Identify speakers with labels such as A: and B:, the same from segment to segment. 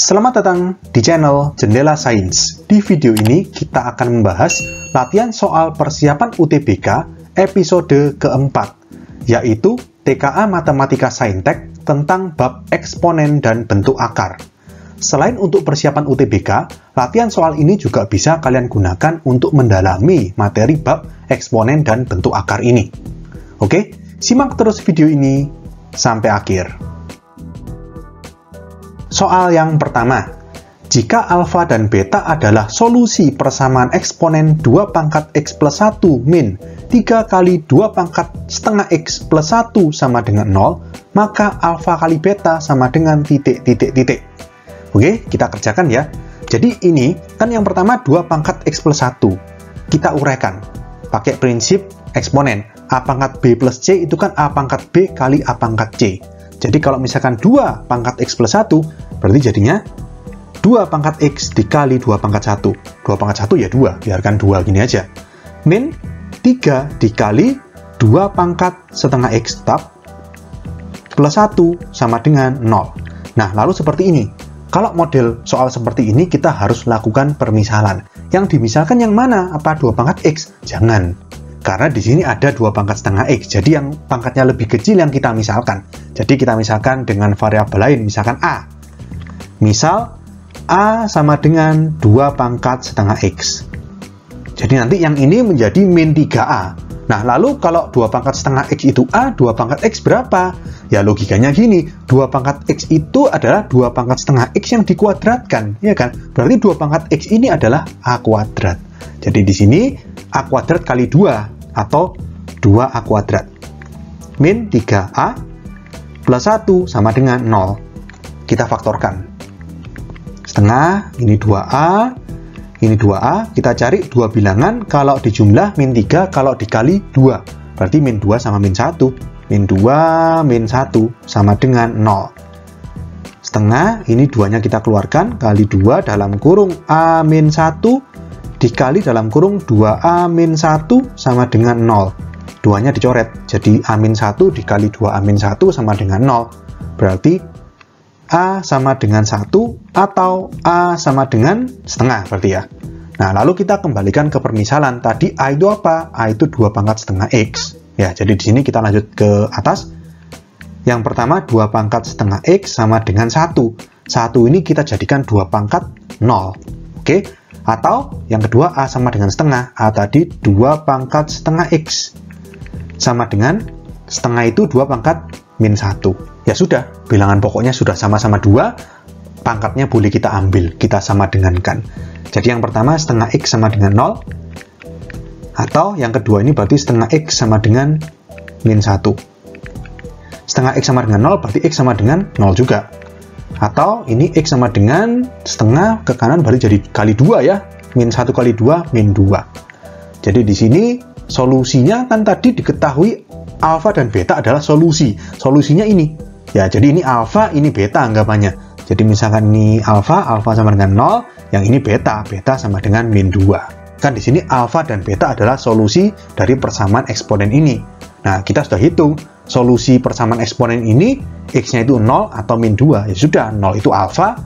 A: Selamat datang di channel Jendela Sains. Di video ini kita akan membahas latihan soal persiapan UTBK episode keempat, yaitu TKA Matematika Saintek tentang bab eksponen dan bentuk akar. Selain untuk persiapan UTBK, latihan soal ini juga bisa kalian gunakan untuk mendalami materi bab eksponen dan bentuk akar ini. Oke, simak terus video ini sampai akhir. Soal yang pertama, jika alfa dan beta adalah solusi persamaan eksponen 2 pangkat x plus 1 min 3 kali 2 pangkat setengah x plus 1 sama dengan 0, maka alfa kali beta sama dengan titik. Oke, kita kerjakan ya. Jadi ini kan yang pertama 2 pangkat x plus 1. Kita uraikan pakai prinsip eksponen. A pangkat b plus c itu kan a pangkat b kali a pangkat c. Jadi kalau misalkan 2 pangkat x plus 1, berarti jadinya 2 pangkat x dikali 2 pangkat 1. 2 pangkat 1 ya 2, biarkan 2 gini aja. Min 3 dikali 2 pangkat setengah x tetap plus 1 sama dengan 0. Nah, lalu seperti ini. Kalau model soal seperti ini, kita harus lakukan permisalan. Yang dimisalkan yang mana? Apa 2 pangkat x? Jangan. Karena di sini ada 2 pangkat setengah x, jadi yang pangkatnya lebih kecil yang kita misalkan. Jadi kita misalkan dengan variabel lain, misalkan a. Misal, a sama dengan 2 pangkat setengah x. Jadi nanti yang ini menjadi min 3a. Nah, lalu kalau 2 pangkat setengah x itu a, 2 pangkat x berapa? Ya logikanya gini, 2 pangkat x itu adalah 2 pangkat setengah x yang dikuadratkan, ya kan? Berarti 2 pangkat x ini adalah a kuadrat. Jadi di sini a kuadrat kali 2 atau 2a kuadrat. Min 3a plus 1 sama dengan 0. Kita faktorkan. Setengah, ini 2a, ini 2a. Kita cari dua bilangan, kalau dijumlah min 3, kalau dikali 2. Berarti min 2 sama min 1. Min 2, min 1 sama dengan 0. Setengah, ini 2-nya kita keluarkan, kali 2 dalam kurung a min 1 dikali dalam kurung 2a min 1 sama dengan 0. 2-nya dicoret, jadi a min 1 dikali 2a min 1 sama dengan 0. Berarti a sama dengan 1 atau a sama dengan setengah berarti ya. Nah, lalu kita kembalikan ke permisalan. Tadi a itu apa? A itu 2 pangkat setengah x. Ya, jadi di sini kita lanjut ke atas. Yang pertama 2 pangkat setengah x sama dengan 1. 1 ini kita jadikan 2 pangkat 0. Oke? Atau yang kedua a sama dengan setengah. A tadi 2 pangkat setengah x. Sama dengan setengah itu 2 pangkat min 1. Ya sudah, bilangan pokoknya sudah sama-sama 2. Pangkatnya boleh kita ambil, kita sama dengankan. Jadi yang pertama setengah x sama dengan 0. Atau yang kedua ini berarti setengah x sama dengan min 1. Setengah x sama dengan 0 berarti x sama dengan 0 juga. Atau ini x sama dengan setengah ke kanan berarti jadi kali 2 ya. Min 1 kali 2, min 2. Jadi di sini solusinya kan tadi diketahui alfa dan beta adalah solusi. Solusinya ini. Ya, jadi ini alfa, ini beta anggapannya. Jadi misalkan ini alfa, alfa sama dengan 0. Yang ini beta, beta sama dengan min 2. Kan di sini alfa dan beta adalah solusi dari persamaan eksponen ini. Nah, kita sudah hitung. Solusi persamaan eksponen ini, x-nya itu 0 atau min 2. Ya sudah, 0 itu alfa,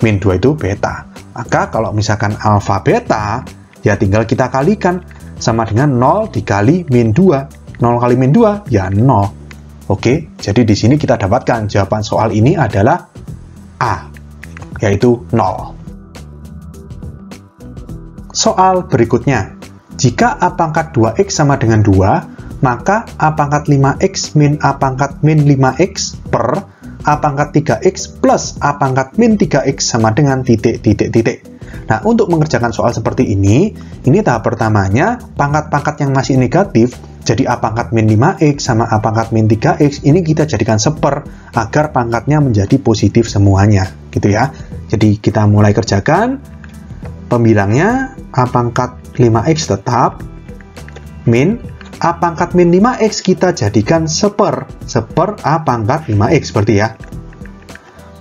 A: min 2 itu beta. Maka kalau misalkan alfa beta, ya tinggal kita kalikan. Sama dengan 0 dikali min 2. 0 kali min 2, ya 0. Oke, jadi di sini kita dapatkan jawaban soal ini adalah A, yaitu 0. Soal berikutnya. Jika a pangkat 2x sama dengan 2, maka a pangkat 5x min a pangkat min 5x per a pangkat 3x plus a pangkat min 3x sama dengan titik. Nah, untuk mengerjakan soal seperti ini tahap pertamanya, pangkat-pangkat yang masih negatif, jadi a pangkat min 5x sama a pangkat min 3x, ini kita jadikan seper, agar pangkatnya menjadi positif semuanya, gitu ya. Jadi kita mulai kerjakan, pembilangnya a pangkat 5x tetap, min a pangkat min 5x kita jadikan seper a pangkat 5x berarti ya.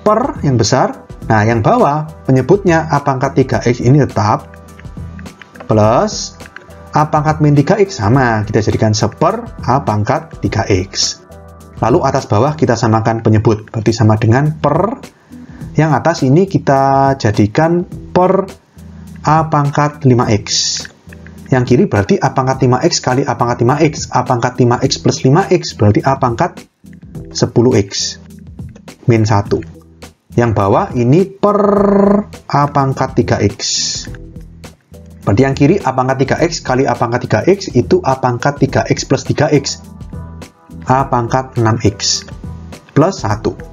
A: Per yang besar, nah yang bawah penyebutnya a pangkat 3x ini tetap, plus a pangkat min 3x sama, kita jadikan seper a pangkat 3x. Lalu atas bawah kita samakan penyebut, berarti sama dengan per Yang atas ini kita jadikan per A pangkat 5x. Yang kiri berarti A pangkat 5x kali A pangkat 5x. A pangkat 5x plus 5x berarti A pangkat 10x min 1. Yang bawah ini per A pangkat 3x. Berarti yang kiri A pangkat 3x kali A pangkat 3x itu A pangkat 3x plus 3x. A pangkat 6x plus 1.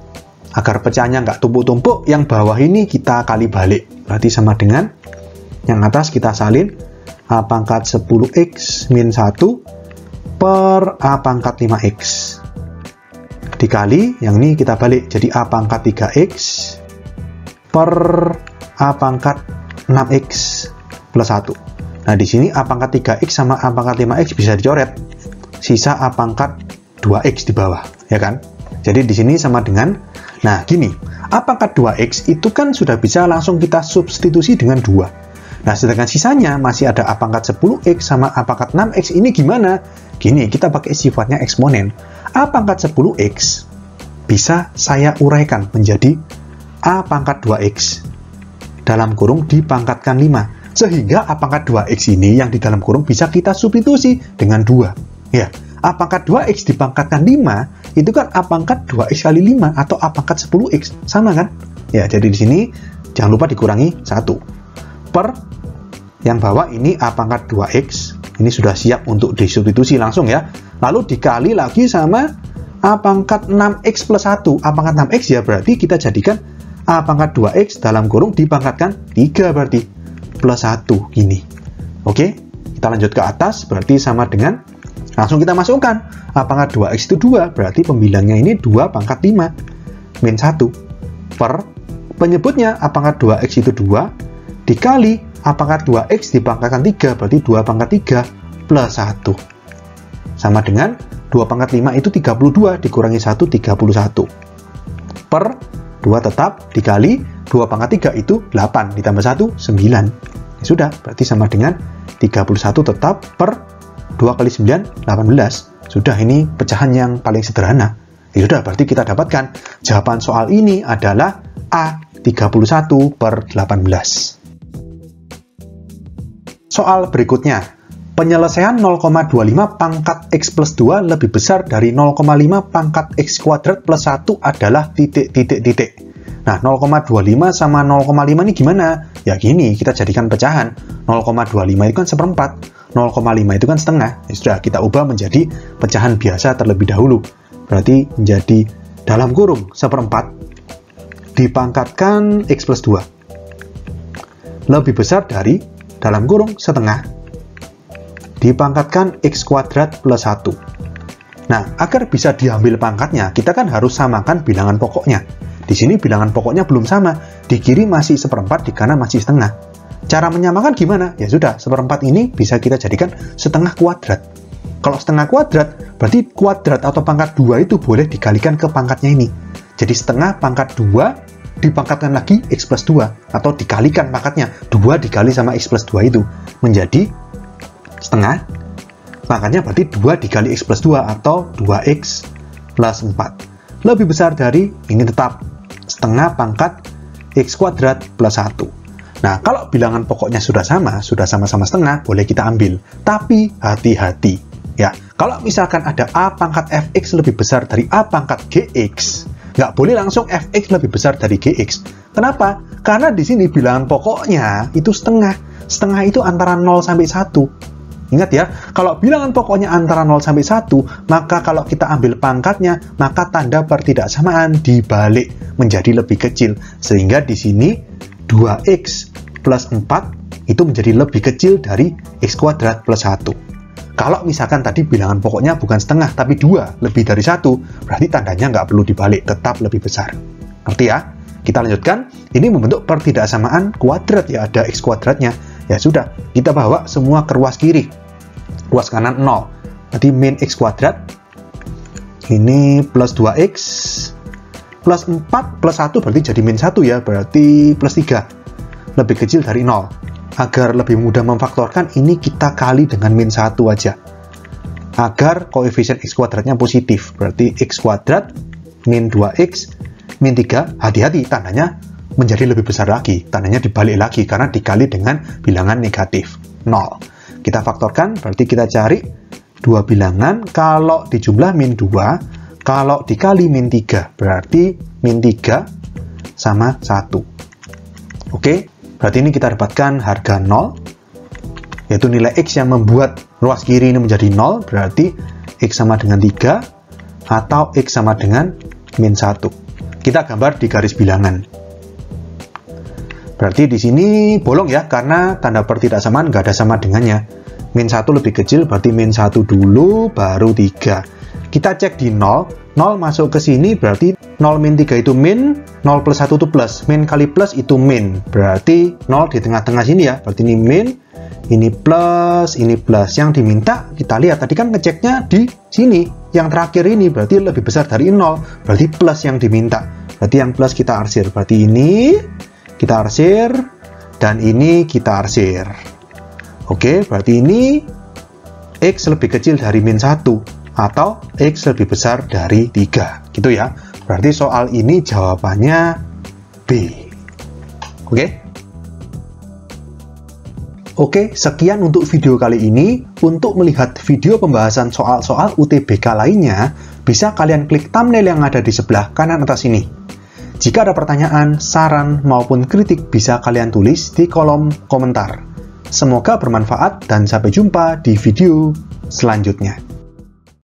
A: Agar pecahnya nggak tumpuk-tumpuk, yang bawah ini kita kali balik. Berarti sama dengan yang atas kita salin A pangkat 10x min 1 per A pangkat 5x. Dikali, yang ini kita balik. Jadi A pangkat 3x per A pangkat 6x plus 1. Nah, di sini A pangkat 3x sama A pangkat 5x bisa dicoret. Sisa A pangkat 2x di bawah, ya kan? Jadi di sini sama dengan, nah gini, A pangkat 2x itu kan sudah bisa langsung kita substitusi dengan 2. Nah, sedangkan sisanya masih ada A pangkat 10x sama A pangkat 6x. Ini gimana? Gini, kita pakai sifatnya eksponen. A pangkat 10x bisa saya uraikan menjadi A pangkat 2x dalam kurung dipangkatkan 5. Sehingga A pangkat 2x ini yang di dalam kurung bisa kita substitusi dengan 2. Ya, A pangkat 2x dipangkatkan 5 itu kan A pangkat 2x kali 5 atau A pangkat 10x. Sama kan? Ya, jadi di sini jangan lupa dikurangi 1. Per yang bawah ini A pangkat 2x. Ini sudah siap untuk disubstitusi langsung ya. Lalu dikali lagi sama A pangkat 6x plus 1. A pangkat 6x ya berarti kita jadikan A pangkat 2x dalam kurung dipangkatkan 3 berarti. Plus 1 gini. Oke, kita lanjut ke atas. Berarti sama dengan, langsung kita masukkan A pangkat 2x itu 2, berarti pembilangnya ini 2 pangkat 5 min 1 per penyebutnya A pangkat 2x itu 2 dikali A pangkat 2x dipangkatkan 3, berarti 2 pangkat 3 plus 1 sama dengan 2 pangkat 5 itu 32 dikurangi 1 31 per 2 tetap dikali 2 pangkat 3 itu 8 ditambah 1 9. Ya sudah, berarti sama dengan 31 tetap per 2 kali 9, 18. Sudah, ini pecahan yang paling sederhana. Ya sudah, berarti kita dapatkan jawaban soal ini adalah A 31 per 18. Soal berikutnya. Penyelesaian 0,25 pangkat X plus 2 lebih besar dari 0,5 pangkat X kuadrat plus 1 adalah titik. Nah, 0,25 sama 0,5 ini gimana? Ya gini, kita jadikan pecahan. 0,25 itu kan seperempat. 0,5 itu kan setengah. Ya sudah, kita ubah menjadi pecahan biasa terlebih dahulu. Berarti menjadi dalam kurung seperempat dipangkatkan X plus 2 lebih besar dari dalam kurung setengah dipangkatkan X kuadrat plus 1. Nah, agar bisa diambil pangkatnya, kita kan harus samakan bilangan pokoknya. Di sini bilangan pokoknya belum sama. Di kiri masih seperempat, di kanan masih setengah. Cara menyamakan gimana? Ya sudah, seperempat ini bisa kita jadikan setengah kuadrat. Kalau setengah kuadrat, berarti kuadrat atau pangkat 2 itu boleh dikalikan ke pangkatnya ini. Jadi setengah pangkat 2 dipangkatkan lagi X plus 2. Atau dikalikan pangkatnya. 2 dikali sama X plus 2 itu. Menjadi setengah. Pangkatnya berarti 2 dikali X plus 2 atau 2X plus 4. Lebih besar dari, ini tetap setengah pangkat X kuadrat plus 1. Nah, kalau bilangan pokoknya sudah sama-sama setengah, boleh kita ambil. Tapi hati-hati. Ya, kalau misalkan ada A pangkat Fx lebih besar dari A pangkat Gx, nggak boleh langsung Fx lebih besar dari Gx. Kenapa? Karena di sini bilangan pokoknya itu setengah. Setengah itu antara 0 sampai 1. Ingat ya, kalau bilangan pokoknya antara 0 sampai 1, maka kalau kita ambil pangkatnya, maka tanda pertidaksamaan dibalik menjadi lebih kecil. Sehingga di sini 2x plus 4 itu menjadi lebih kecil dari x kuadrat plus 1. Kalau misalkan tadi bilangan pokoknya bukan setengah, tapi 2, lebih dari 1, berarti tandanya nggak perlu dibalik, tetap lebih besar. Ngerti ya? Kita lanjutkan, ini membentuk pertidaksamaan kuadrat, ya ada x kuadratnya. Ya sudah, kita bawa semua ke ruas kiri. Ruas kanan 0. Berarti min x kuadrat. Ini plus 2x. Plus 4 plus 1 berarti jadi min 1 ya. Berarti plus 3. Lebih kecil dari 0. Agar lebih mudah memfaktorkan, ini kita kali dengan min 1 aja. Agar koefisien x kuadratnya positif. Berarti x kuadrat min 2x min 3. Hati-hati, tandanya menjadi lebih besar lagi, tandanya dibalik lagi karena dikali dengan bilangan negatif 0. Kita faktorkan, berarti kita cari dua bilangan, kalau dijumlah min 2, kalau dikali min 3, berarti min 3 sama 1. Oke, berarti ini kita dapatkan harga 0, yaitu nilai X yang membuat ruas kiri ini menjadi 0, berarti X sama dengan 3, atau X sama dengan min 1. Kita gambar di garis bilangan. Berarti di sini bolong ya, karena tanda pertidaksamaan nggak ada sama dengannya. Min 1 lebih kecil, berarti min 1 dulu, baru 3. Kita cek di 0, 0 masuk ke sini, berarti 0 min 3 itu min, 0 plus 1 itu plus. Min kali plus itu min, berarti 0 di tengah-tengah sini ya, berarti ini min, ini plus, ini plus. Yang diminta, kita lihat, tadi kan ngeceknya di sini. Yang terakhir ini berarti lebih besar dari 0, berarti plus yang diminta. Berarti yang plus kita arsir, berarti ini kita arsir, dan ini kita arsir. Oke, berarti ini X lebih kecil dari min 1, atau X lebih besar dari 3. Gitu ya. Berarti soal ini jawabannya B. Oke? Oke, sekian untuk video kali ini. Untuk melihat video pembahasan soal-soal UTBK lainnya, bisa kalian klik thumbnail yang ada di sebelah kanan atas ini. Jika ada pertanyaan, saran, maupun kritik, bisa kalian tulis di kolom komentar. Semoga bermanfaat dan sampai jumpa di video selanjutnya.